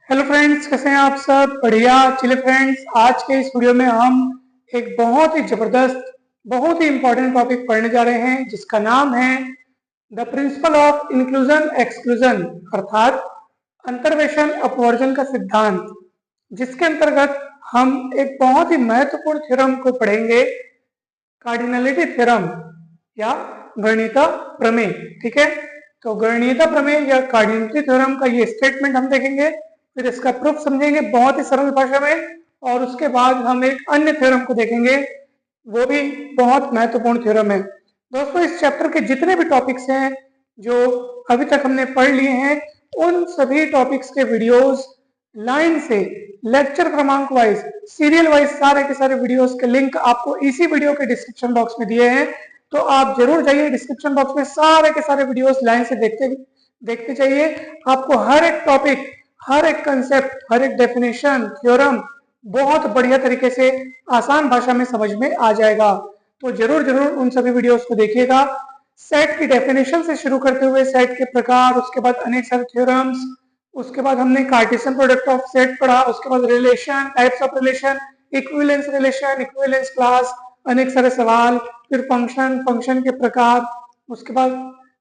Hello friends, कैसे हैं आप सब? बढ़िया। चलिए फ्रेंड्स, आज के इस वीडियो में हम एक बहुत ही जबरदस्त, बहुत ही इंपॉर्टेंट टॉपिक पढ़ने जा रहे हैं जिसका नाम है the principle of inclusion exclusion, अर्थात अंतर्वेशन अपवर्जन का सिद्धांत, जिसके अंतर्गत हम एक बहुत ही महत्वपूर्ण थ्योरम को पढ़ेंगे, कार्डिनलिटी थ्योरम या गणितीय प्रमेय। ठीक है, तो गणितीय प्रमेय या कार्डिनलिटी थ्योरम का ये स्टेटमेंट हम देखेंगे, फिर इसका प्रूफ समझेंगे बहुत ही सरल भाषा में, और उसके बाद हम एक अन्य थ्योरम को देखेंगे, वो भी बहुत महत्वपूर्ण थ्योरम है। दोस्तों, इस चैप्टर के जितने भी टॉपिक्स हैं जो अभी तक हमने पढ़ लिए हैं, उन सभी टॉपिक्स के वीडियोस लाइन से लेक्चर क्रमांक वाइज, सीरियल वाइज सारे के सारे वीडियोस के लिंक आपको इसी वीडियो के डिस्क्रिप्शन बॉक्स में दिए हैं। तो आप जरूर जाइए डिस्क्रिप्शन बॉक्स में, सारे के सारे वीडियोस लाइन से देखते जाइए। आपको हर एक टॉपिक, हर एक कंसेप्ट, हर एक डेफिनेशन, थ्योरम बहुत बढ़िया तरीके से आसान भाषा में समझ में आ जाएगा। तो जरूर जरूर उन सभी वीडियोस को देखिएगा। सेट की डेफिनेशन से शुरू करते हुए सेट के प्रकार, उसके बाद अनेक सारे थ्योरम्स, उसके बाद हमने कार्टेशियन प्रोडक्ट ऑफ सेट पढ़ा, उसके बाद relation, types of relation, equivalence relation, equivalence class, अनेक सारे सवाल, फिर फंक्शन, फंक्शन के प्रकार, उसके बाद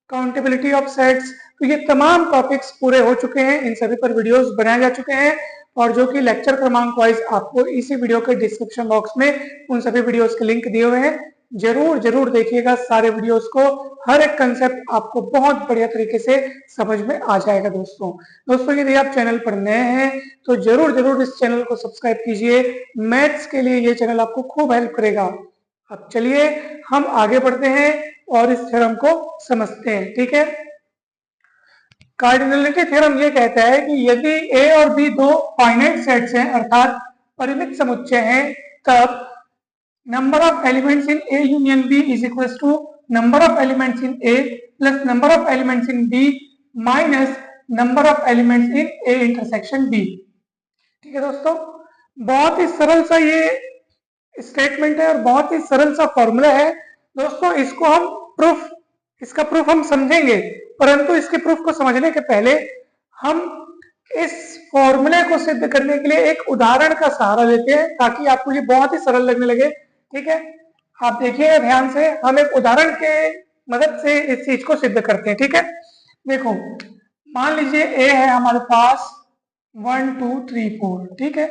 काउंटेबिलिटी ऑफ सेट्स। तो ये तमाम टॉपिक्स पूरे हो चुके हैं, इन सभी पर वीडियोस बनाए जा चुके हैं, और जो कि लेक्चर क्रमांक वाइज आपको इसी वीडियो के डिस्क्रिप्शन बॉक्स में उन सभी वीडियोस के लिंक दिए हुए हैं। जरूर जरूर देखिएगा सारे वीडियोस को, हर एक कंसेप्ट आपको बहुत बढ़िया तरीके से समझ में आ जाएगा। दोस्तों यदि आप चैनल पर नए हैं तो जरूर जरूर इस चैनल को सब्सक्राइब कीजिए। मैथ्स के लिए ये चैनल आपको खूब हेल्प करेगा। अब चलिए हम आगे बढ़ते हैं और इस थ्योरम को समझते हैं। ठीक है, कार्डिनलिटी थ्योरम ये कहता है कि यदि ए और बी दो फाइनाइट सेट्स हैं, अर्थात परिमित समुच्चय हैं, तब number of elements in A union B is equals to number of elements in A plus number of elements in B minus number of elements in A intersection B। ठीक है दोस्तों, बहुत ही सरल सा ये स्टेटमेंट है और बहुत ही सरल सा फॉर्मूला है। दोस्तों इसको हम प्रूफ, इसका प्रूफ हम समझेंगे, परंतु इसके प्रूफ को समझने के पहले हम इस फॉर्मूले को सिद्ध करने के लिए एक उदाहरण का सहारा लेते हैं, ताकि आपको ये बहुत ही सरल लगने लगे। ठीक है, आप देखिएगा ध्यान से, हम एक उदाहरण के मदद से इस चीज को सिद्ध करते हैं। ठीक है, देखो मान लीजिए ए है हमारे पास 1 2 3 4, ठीक है,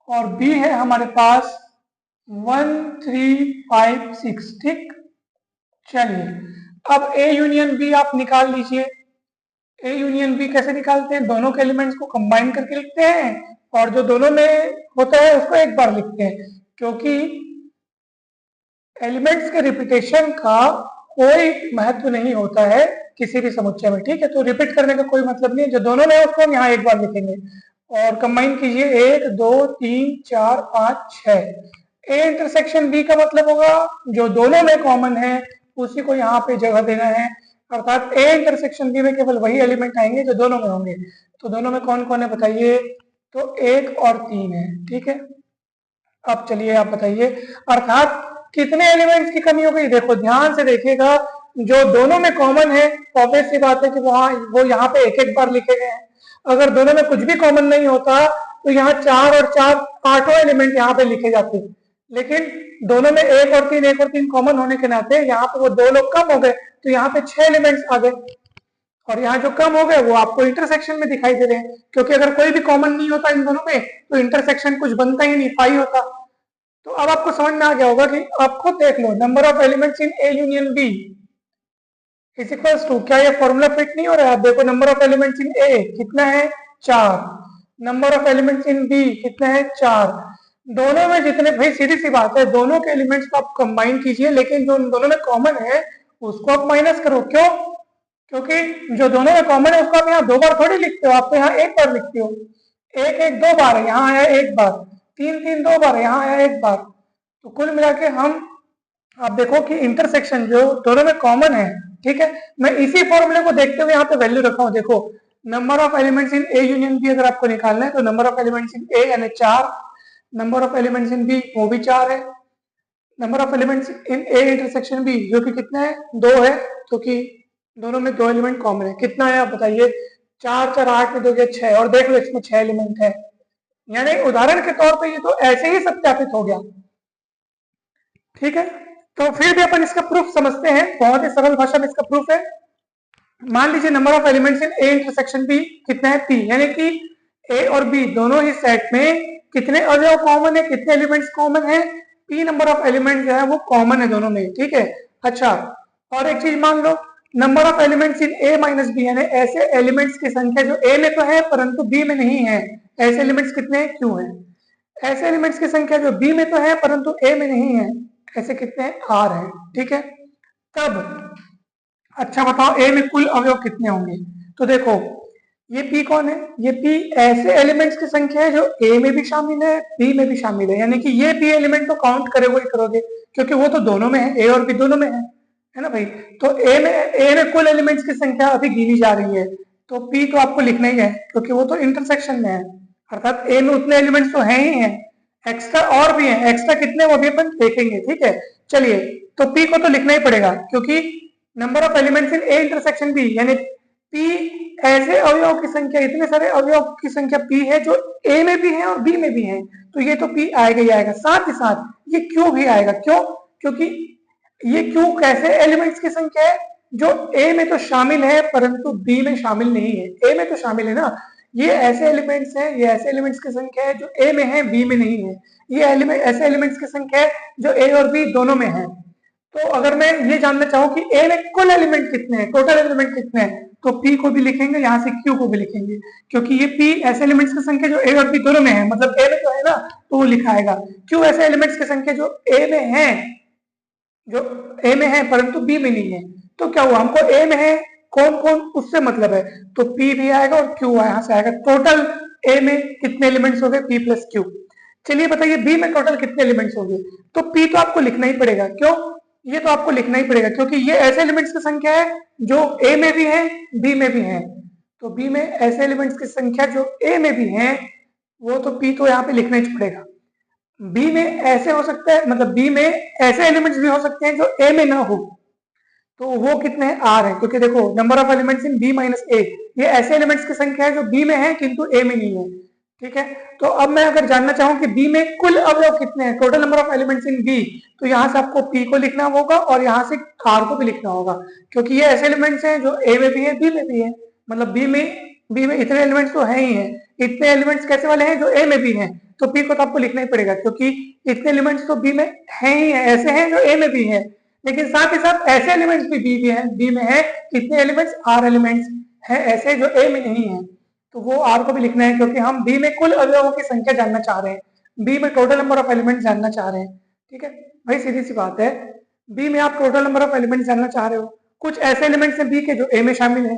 और बी है हमारे पास 1 3 5 6। ठीक, चलिए अब ए यूनियन बी आप निकाल लीजिए। ए यूनियन बी कैसे निकालते हैं? दोनों के एलिमेंट्स को कंबाइन करके लिखते हैं, और जो दोनों में होता है उसको एक बार लिखते हैं, क्योंकि एलिमेंट्स के रिपीटेशन का कोई महत्व नहीं होता है किसी भी समुच्चय में। ठीक है, तो रिपीट करने का कोई मतलब नहीं है, जो दोनों में है उसको हम यहाँ एक बार लिखेंगे। और कंबाइन कीजिए 1 2 3 4 5 6। ए इंटरसेक्शन बी का मतलब होगा जो दोनों में कॉमन है उसी को यहाँ पे जगह देना है, अर्थात ए इंटरसेक्शन बी में केवल वही एलिमेंट आएंगे जो दोनों में होंगे। तो दोनों में कौन कौन है बताइए? तो 1 और 3 है। ठीक है, अब चलिए आप बताइए, अर्थात कितने एलिमेंट्स की कमी हो गई? देखो ध्यान से देखिएगा, जो दोनों में कॉमन है, ऑब्वियस सी बात है कि वो यहाँ पे एक एक बार लिखे गए हैं। अगर दोनों में कुछ भी कॉमन नहीं होता तो यहाँ 4 और 4 8 एलिमेंट यहाँ पे लिखे जाते, लेकिन दोनों में 1 और 3 1 और 3 कॉमन होने के नाते यहाँ पे वो दो लोग कम हो गए, तो यहाँ पे 6 एलिमेंट्स आ गए, और यहाँ जो कम हो गए वो आपको इंटरसेक्शन में दिखाई दे रहे हैं, क्योंकि अगर कोई भी कॉमन नहीं होता इन दोनों में तो इंटरसेक्शन कुछ बनता ही नहीं, पाई होता। तो अब आपको समझ में आ गया होगा कि आप खुद देख लो, number of elements in A union B is equals to, क्या ये फॉर्मूला फिट नहीं हो रहा है? आप देखो number of elements in A कितना है? 4। Number of elements in B कितना है? 4। दोनों में जितने, भाई सीधी सी बात है, दोनों के एलिमेंट्स को आप कंबाइन कीजिए, लेकिन जो दोनों में कॉमन है उसको आप माइनस करो। क्यों? क्योंकि जो दोनों में कॉमन है उसको आप यहाँ 2 बार थोड़ी लिखते हो, आप तो यहाँ 1 बार लिखते हो। 1 1 2 बार है, यहाँ आया 1 बार, 3 3 2 बार, यहाँ आया 1 बार। तो कुल मिला के हम, आप देखो कि इंटरसेक्शन जो दोनों में कॉमन है, ठीक है, मैं इसी फॉर्मूले को देखते हुए यहाँ पे वैल्यू रखा हूँ। देखो number of elements in A union B अगर आपको निकालना है तो number of elements in A यानी 4, number of elements in B वो भी 4 है, number of elements in A intersection B जो कि कितना है? 2 है, क्योंकि दोनों में 2 एलिमेंट कॉमन है। कितना है आप बताइए? 4 4 8 में दोगे 6 और देख लो इसमें 6 एलिमेंट है। यानी उदाहरण के तौर पे ये तो ऐसे ही सत्यापित हो गया। ठीक है, तो फिर भी अपन इसका प्रूफ समझते हैं, बहुत ही सरल भाषा में इसका प्रूफ है। मान लीजिए number of elements in A intersection B कितना है, पी, यानी कि ए और बी दोनों ही सेट में कितने अवयव कॉमन है, कितने एलिमेंट्स कॉमन है, पी नंबर ऑफ एलिमेंट्स जो है वो कॉमन है दोनों में। ठीक है, अच्छा, और एक चीज मान लो, number of elements in A minus B, यानी ऐसे एलिमेंट्स की संख्या जो ए में तो है परंतु बी में नहीं है, ऐसे एलिमेंट्स कितने हैं, क्यू है। ऐसे एलिमेंट्स की संख्या जो बी में तो है परंतु ए में नहीं है, ऐसे कितने हैं, आर है। ठीक है, तब अच्छा बताओ ए में कुल अवयव कितने होंगे। तो देखो ये पी कौन है, ये पी ऐसे एलिमेंट्स की संख्या है जो ए में भी शामिल है बी में भी शामिल है, यानी कि ये पी एलिमेंट तो काउंट करे वही करोगे क्योंकि वो तो दोनों में है, ए और बी दोनों में है ना भाई। तो ए में कुल एलिमेंट्स की संख्या अभी गिनी जा रही है, तो पी तो आपको लिखना ही है क्योंकि वो तो इंटरसेक्शन में है, अर्थात ए में उतने एलिमेंट्स तो है ही है, एक्स्ट्रा और भी है, एक्स्ट्रा कितने वो भी अपन देखेंगे। ठीक है, चलिए, तो पी को तो लिखना ही पड़ेगा क्योंकि number of elements in A intersection B, यानी पी ऐसे अवयव की संख्या, इतने सारे अवयव की संख्या पी है जो ए में भी है और बी में भी है, तो ये तो पी आएगा ही आएगा। साथ ही साथ ये क्यू भी आएगा, क्यों, क्योंकि ये क्यू कैसे एलिमेंट्स की संख्या है जो ए में तो शामिल है परंतु बी में शामिल नहीं है, ए में तो शामिल है ना, ये ऐसे एलिमेंट्स हैं, ये ऐसे एलिमेंट्स की संख्या है जो ए में है बी में नहीं है, ये ऐसे एलिमेंट्स की संख्या है जो ए और बी दोनों में है। तो अगर मैं ये जानना चाहूं कि ए में कुल एलिमेंट कितने हैं, टोटल एलिमेंट कितने हैं, तो पी को भी लिखेंगे, यहां से क्यू को भी लिखेंगे, क्योंकि ये पी ऐसे एलिमेंट्स की संख्या जो ए और बी दोनों में है, मतलब ए में तो है ना तो वो लिखा आएगा, क्यू ऐसे एलिमेंट्स की संख्या जो ए में है, जो ए में है परंतु बी में नहीं है। तो क्या हुआ, हमको ए में है कौन कौन उससे मतलब है, तो पी भी आएगा और क्यू यहां से आएगा। टोटल ए में कितने एलिमेंट्स हो गए, पी प्लस क्यू। चलिए बताइए बी में टोटल कितने एलिमेंट्स हो गए, तो पी तो आपको लिखना ही पड़ेगा, क्यों, ये तो आपको लिखना ही पड़ेगा क्योंकि ये ऐसे एलिमेंट्स की संख्या है जो ए में भी है बी में भी है, तो बी में ऐसे एलिमेंट्स की संख्या जो ए में भी है वो तो पी तो यहाँ पे लिखना ही पड़ेगा। बी में ऐसे हो सकता है, मतलब बी में ऐसे एलिमेंट्स भी हो सकते हैं जो ए में ना हो, तो वो कितने हैं, आर है, क्योंकि देखो number of elements in B minus A, ये ऐसे एलिमेंट्स की संख्या है जो बी में है किंतु ए में नहीं है। ठीक है, तो अब मैं अगर जानना चाहूं कि बी में कुल अवयव कितने हैं, total number of elements in B, तो यहां से आपको पी को लिखना होगा और यहां से आर को भी लिखना होगा, क्योंकि ये ऐसे एलिमेंट्स हैं जो ए में भी है बी में भी है, मतलब बी में इतने एलिमेंट्स तो है ही है, इतने एलिमेंट्स कैसे वाले हैं जो ए में भी हैं, तो पी को तो आपको लिखना ही पड़ेगा क्योंकि इतने एलिमेंट्स तो बी में है ही है, ऐसे हैं जो ए में भी है, लेकिन साथ ही साथ ऐसे एलिमेंट्स भी बी में है, कितने एलिमेंट्स, आर एलिमेंट्स है ऐसे जो ए में नहीं है, तो वो आर को भी लिखना है क्योंकि हम बी में कुल अवयवों की संख्या जानना चाह रहे हैं, बी में टोटल नंबर ऑफ एलिमेंट्स जानना चाह रहे हैं। ठीक है भाई, सीधी सी बात है, बी में आप टोटल नंबर ऑफ एलिमेंट्स जानना चाह रहे हो, कुछ ऐसे एलिमेंट्स हैं बी के जो ए में शामिल है,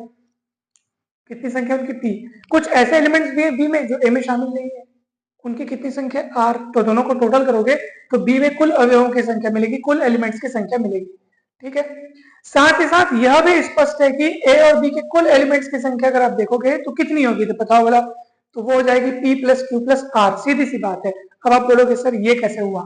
कितनी संख्या उनकी पी, कुछ ऐसे एलिमेंट्स भी है बी में जो ए में शामिल नहीं है, उनकी कितनी संख्या, आर, तो दोनों को टोटल करोगे तो बी में कुल अवयवों की संख्या मिलेगी, कुल एलिमेंट्स की संख्या मिलेगी। ठीक है, साथ ही साथ यह भी स्पष्ट है कि ए और बी के कुल एलिमेंट्स की संख्या अगर आप देखोगे तो कितनी होगी, तो बताओ बोला, तो वो हो जाएगी P plus Q plus R, सीधी सी बात है। अब आप बोलोगे सर ये कैसे हुआ,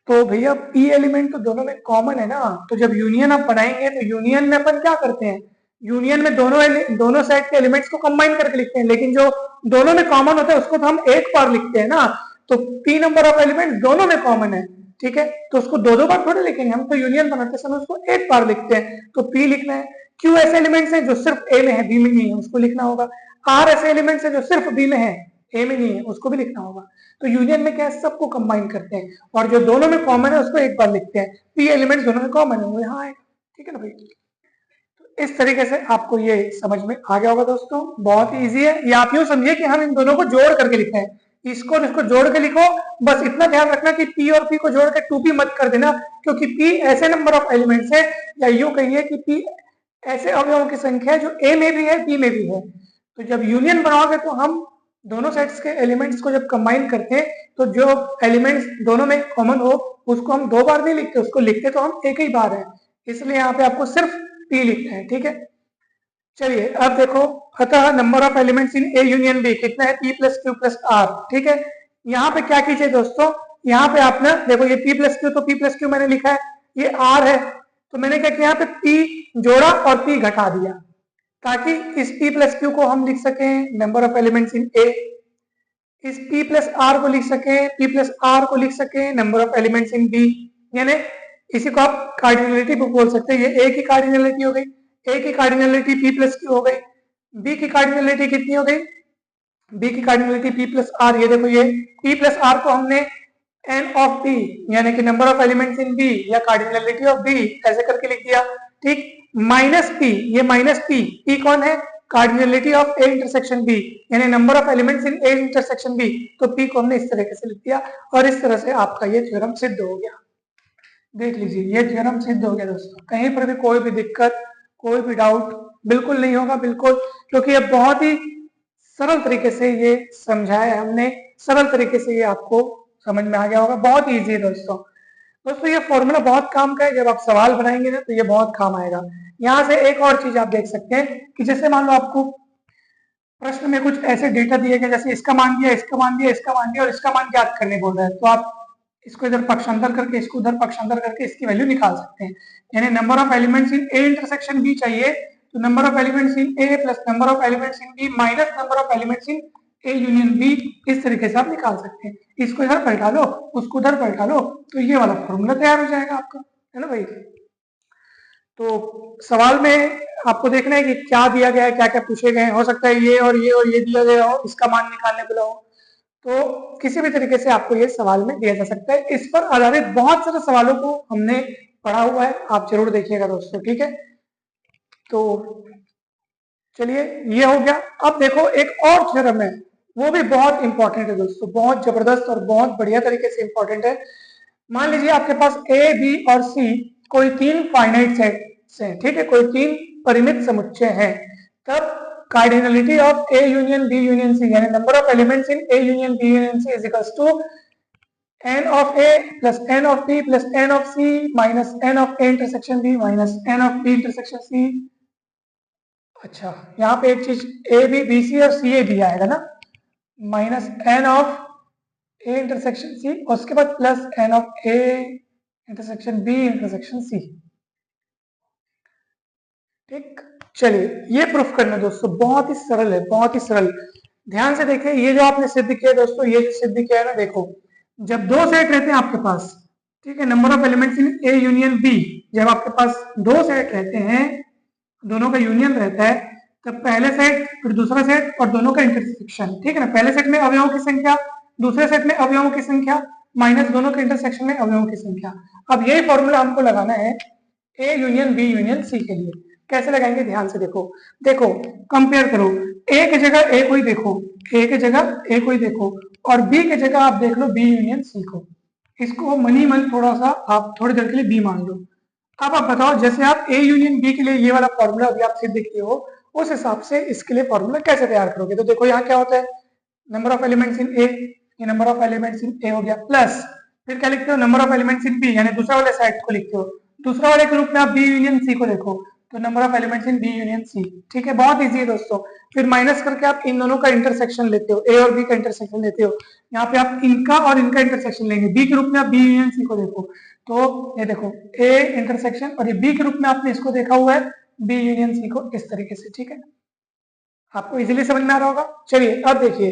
तो भैया पी एलिमेंट तो दोनों में कॉमन है ना, तो जब यूनियन आप बनाएंगे तो यूनियन में अपन क्या करते हैं, यूनियन में दोनों सेट के एलिमेंट्स को कंबाइन करके लिखते हैं, लेकिन जो दोनों में कॉमन होता है उसको तो हम एक बार लिखते हैं ना, तो पी नंबर ऑफ एलिमेंट्स दोनों में कॉमन है, ठीक है, तो उसको दो बार थोड़े लिखेंगे, हम तो यूनियन बनाते समय उसको एक बार लिखते हैं, तो पी लिखना है। क्यू ऐसे एलिमेंट्स हैं जो सिर्फ ए में है बी में नहीं है, उसको लिखना होगा। आर ऐसे एलिमेंट्स हैं जो सिर्फ बी में है ए में नहीं है, उसको भी लिखना होगा। तो यूनियन में क्या है, सबको कंबाइन करते हैं और जो दोनों में कॉमन है उसको एक बार लिखते हैं, पी एलिमेंट्स दोनों में कॉमन है वो यहाँ आएगा। ठीक है ना भाई, तो इस तरीके से आपको ये समझ में आ गया होगा दोस्तों, बहुत ही ईजी है। ये आप यूं समझिए कि हम इन दोनों को जोड़ करके लिखते हैं, इसको और इसको जोड़ के लिखो, बस इतना ध्यान रखना कि पी और पी को जोड़ के 2p मत कर देना, क्योंकि पी ऐसे नंबर ऑफ एलिमेंट्स है, या यूं कहिए कि पी ऐसे अवयवों की संख्या है जो ए में भी है बी में भी है। तो जब यूनियन बनाओगे तो हम दोनों सेट्स के एलिमेंट्स को जब कंबाइन करते हैं तो जो एलिमेंट्स दोनों में कॉमन हो उसको हम दो बार नहीं लिखते, उसको लिखते तो हम एक ही बार है, इसलिए यहाँ पे आपको सिर्फ पी लिखना है। ठीक है, चलिए अब देखो, अतः number of elements in A union B कितना है, P plus Q plus R. ठीक है, यहाँ पे क्या कीजिए दोस्तों, यहाँ पे आप ना देखो, ये पी प्लस क्यू, तो पी प्लस क्यू मैंने लिखा है, ये आर है, तो मैंने क्या किया, यहाँ पे पी जोड़ा और पी घटा दिया, ताकि इस p प्लस क्यू को हम लिख सकें नंबर ऑफ एलिमेंट्स इन ए, इस p प्लस आर को लिख सकें, p प्लस आर को लिख सकें number of elements in B, यानी इसी को आप कार्डिनलिटी बोल सकते हैं। ये ए की कार्डिनलिटी हो गई, ए की कार्डिनलिटी p प्लस क्यू हो गई, बी की कार्डिनलिटी कितनी हो गई, बी की कार्डिनलिटी p प्लस आर। ये देखो ये p प्लस आर को हमने n ऑफ p यानी कि number of elements in b या कार्डिनलिटी ऑफ b ऐसे करके लिख दिया, ठीक। माइनस p, ये माइनस p कौन है, cardinality of a intersection b यानी number of elements in a intersection b, तो p को हमने इस तरीके से लिख दिया और इस तरह से आपका ये थ्योरम सिद्ध हो गया। देख लीजिए ये थ्योरम सिद्ध हो गया दोस्तों, कहीं पर भी कोई भी दिक्कत कोई भी डाउट बिल्कुल नहीं होगा, बिल्कुल, क्योंकि ये बहुत ही सरल तरीके से ये समझाया हमने, सरल तरीके से ये आपको समझ में आ गया होगा, बहुत इजी है दोस्तों। दोस्तों ये फॉर्मूला बहुत काम का है, जब आप सवाल बनाएंगे ना तो ये बहुत काम आएगा। यहाँ से एक और चीज आप देख सकते हैं कि जैसे मान लो आपको प्रश्न में कुछ ऐसे डेटा दिए गए, जैसे इसका मान दिया, इसका मान दिया, इसका मान दिया और इसका मान ज्ञात करने बोल रहा है, तो आप इसको इधर पक्षांतर करके इसको उधर पक्षांतर करके इसकी वैल्यू निकाल सकते हैं। यानी number of elements in A intersection B चाहिए, तो number of elements in A plus number of elements in B minus number of elements in A union B, इस तरीके से आप निकाल सकते हैं। इसको इधर पलटा लो, उसको उधर पलटा लो, तो ये वाला फॉर्मूला तैयार हो जाएगा आपका, है ना भाई। तो सवाल में आपको देखना है कि क्या दिया गया है, क्या क्या पूछे गए हैं, हो सकता है ये और ये दिया गया हो, इसका मान निकालने बोला हो, तो किसी भी तरीके से आपको ये सवाल में दिया जा सकता है। इस पर आधारित बहुत सारे सवालों को हमने पढ़ा हुआ है, आप जरूर देखिएगा दोस्तों, ठीक है। तो चलिए ये हो गया। अब देखो एक और थ्योरम है, वो भी बहुत इंपॉर्टेंट है दोस्तों, बहुत जबरदस्त और बहुत बढ़िया तरीके से इंपॉर्टेंट है। मान लीजिए आपके पास ए बी और सी कोई तीन फाइनाइट सेट्स हैं, ठीक है, कोई तीन परिमित समुच्चय हैं, तब cardinality of A union B union C यानी number of elements in A union B union C is equals to n of a plus n of b plus n of c minus n of a intersection b minus n of b intersection c। अच्छा यहाँ पे एक चीज A B B C और सी ए भी आएगा ना, minus N of A intersection C और उसके बाद plus N of A intersection B intersection C, ठीक। चलिए ये प्रूफ करना दोस्तों, बहुत ही सरल है, बहुत ही सरल। ध्यान से देखिए, ये जो आपने सिद्ध किया दोस्तों, ये सिद्ध किया है ना, देखो जब दो सेट रहते हैं आपके पास, ठीक है, number of elements in A union B, जब आपके पास दो सेट रहते हैं, दोनों का यूनियन रहता है, तब पहले सेट फिर दूसरा सेट और दोनों का इंटरसेक्शन, ठीक है ना, पहले सेट में अवयवों की संख्या, दूसरे सेट में अवयवों की संख्या माइनस दोनों के इंटरसेक्शन में अवयवों की संख्या। अब यही फॉर्मूला हमको लगाना है A union B union C के लिए। कैसे लगाएंगे, ध्यान से देखो, देखो कंपेयर करो, ए की जगह ए को ही देखो, ए की जगह ए को ही देखो और बी की जगह आप देख लो बी यूनियन सी को। इसको मनी मन थोड़ा सा आप थोड़ी देर के लिए बी मान लो। अब आप बताओ, जैसे आप ए यूनियन बी के लिए ये वाला फॉर्मूला अभी आप सिद्ध किए हो, उस हिसाब से इसके लिए फॉर्मूला कैसे तैयार करोगे। तो देखो यहाँ क्या होता है, number of elements in A, ये number of elements in A हो गया, प्लस फिर क्या लिखते हो, number of elements in B यानी दूसरा वाले सेट को लिखते हो, दूसरा वाले के रूप में आप बी यूनियन सी को देखो, तो number of elements in B union C, ठीक है, बहुत इजी है दोस्तों। फिर माइनस करके आप इन दोनों का इंटरसेक्शन लेते हो, ए और बी का इंटरसेक्शन लेते हो, यहाँ पे आप इनका और इनका इंटरसेक्शन लेंगे, बी के रूप में आप बी यूनियन सी को देखो, तो ये देखो ए इंटरसेक्शन और ये बी के रूप में आपने इसको देखा हुआ है बी यूनियन सी को, इस तरीके से, ठीक है, आपको इजीली समझ में आ रहा होगा। चलिए अब देखिए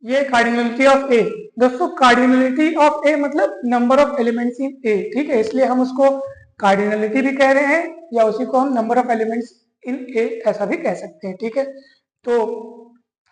ये कार्डिनलिटी ऑफ ए, दोस्तों कार्डिनलिटी ऑफ ए मतलब नंबर ऑफ एलिमेंट्स इन ए, ठीक है, इसलिए हम उसको कार्डिनलिटी भी कह रहे हैं या उसी को हम नंबर ऑफ एलिमेंट्स इन ए ऐसा भी कह सकते हैं, ठीक है। तो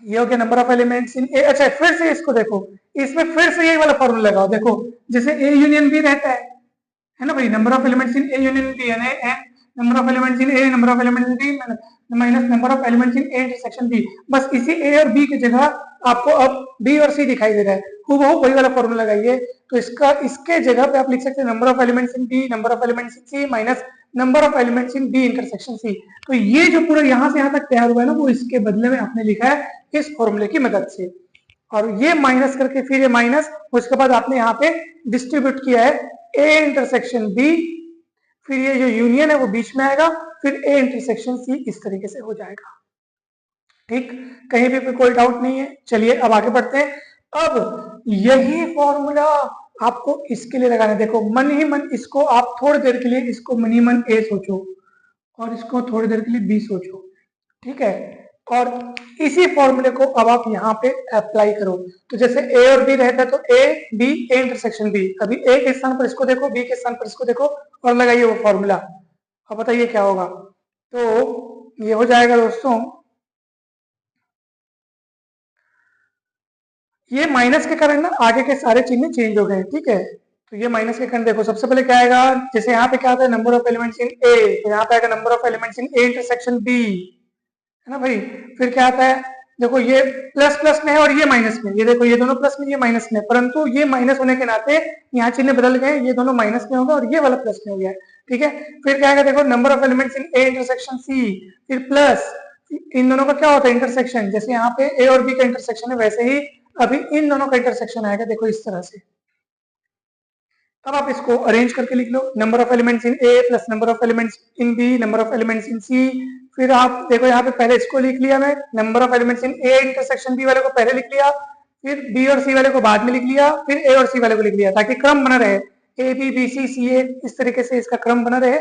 ये हो गया नंबर ऑफ एलिमेंट्स इन ए। अच्छा फिर से इसको देखो, इसमें फिर से यही वाला फॉर्मूला लगाओ, देखो जैसे ए यूनियन बी रहता है ना भाई, number of elements in A union B यानी number of elements in A number of elements in B minus number of elements in A intersection B, बस इसी ए और बी की जगह आपको अब बी और सी दिखाई दे रहा है, हूबहू वही वाला फॉर्मूला लगाइए, तो इसका इसके जगह पे आप लिख सकते हैं number of elements in B number of elements in C minus number of elements in B intersection C. तो ये जो पूरा यहाँ से यहाँ तक तैयार हुआ है ना, वो इसके बदले में आपने लिखा है इस फॉर्मूले की मदद से, और ये माइनस करके फिर ये माइनस, उसके बाद आपने यहाँ पे डिस्ट्रीब्यूट किया है ए इंटरसेक्शन बी, फिर ये जो यूनियन है वो बीच में आएगा, फिर ए इंटरसेक्शन सी, इस तरीके से हो जाएगा, ठीक, कहीं भी कोई डाउट नहीं है। चलिए अब आगे बढ़ते हैं। अब यही फॉर्मूला आपको इसके लिए लगाना है, देखो मन ही मन इसको आप थोड़ी देर के लिए इसको मनी मन ए सोचो और इसको थोड़ी देर के लिए बी सोचो, ठीक है। और इसी फॉर्मूले को अब आप यहाँ पे अप्लाई करो। तो जैसे ए और बी रहता है तो A B, A intersection B, अभी ए के स्थान पर इसको देखो, बी के स्थान पर इसको देखो और लगाइए वो फॉर्मूला। अब बताइए क्या होगा। तो ये हो जाएगा दोस्तों, ये माइनस के कारण ना आगे के सारे चिन्ह चेंज हो गए, ठीक है। तो ये माइनस के कारण देखो सबसे पहले क्या आएगा, जैसे यहाँ पे क्या आता है number of elements in A, तो यहाँ पे आएगा number of elements in A intersection B, है ना भाई। फिर क्या आता है, देखो ये प्लस प्लस में है और ये माइनस में, ये देखो ये दोनों प्लस में ये माइनस में, परंतु ये माइनस होने के नाते यहाँ चिन्ह बदल गए, ये दोनों माइनस में होगा और ये वाला प्लस में हो गया, ठीक है। फिर क्या आएगा, देखो number of elements in A intersection C, फिर प्लस इन दोनों का क्या होता है इंटरसेक्शन, जैसे यहाँ पे ए और बी का इंटरसेक्शन है वैसे ही अभी इन दोनों का इंटरसेक्शन आएगा, देखो इस तरह से। अब आप इसको अरेंज करके लिख लो, number of elements in A plus number of elements in B, number of elements in C. फिर आप देखो यहाँ पे पहले इसको लिख लिया मैं, number of elements in A intersection B वाले को पहले लिख लिया, फिर बी और सी वाले को बाद में लिख लिया, फिर ए और सी वाले को लिख लिया, ताकि क्रम बना रहे, ए बी बी सी सी ए, इस तरीके से इसका क्रम बना रहे।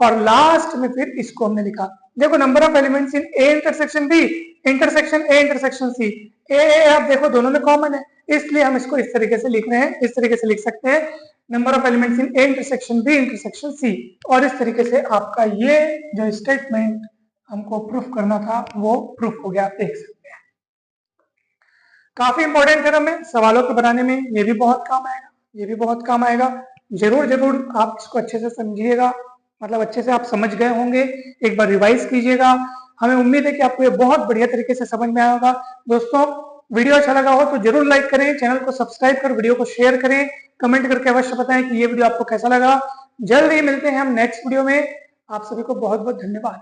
और लास्ट में फिर इसको हमने लिखा, देखो number of elements in A intersection B intersection A intersection C, ए आप देखो दोनों में कॉमन है, इसलिए हम इसको इस तरीके से लिख रहे हैं, इस तरीके से लिख सकते हैं number of elements in A intersection B intersection C. और इस तरीके से आपका ये जो स्टेटमेंट हमको प्रूफ करना था वो प्रूफ हो गया, आप देख सकते हैं। काफी इंपॉर्टेंट थ्योरम है, सवालों को बनाने में ये भी बहुत काम आएगा, ये भी बहुत काम आएगा। जरूर जरूर आप इसको अच्छे से समझिएगा, मतलब अच्छे से आप समझ गए होंगे, एक बार रिवाइज कीजिएगा। हमें उम्मीद है कि आपको ये बहुत बढ़िया तरीके से समझ में आया होगा। दोस्तों वीडियो अच्छा लगा हो तो जरूर लाइक करें, चैनल को सब्सक्राइब कर वीडियो को शेयर करें, कमेंट करके अवश्य बताएं कि ये वीडियो आपको कैसा लगा। जल्द ही मिलते हैं हम नेक्स्ट वीडियो में। आप सभी को बहुत बहुत धन्यवाद।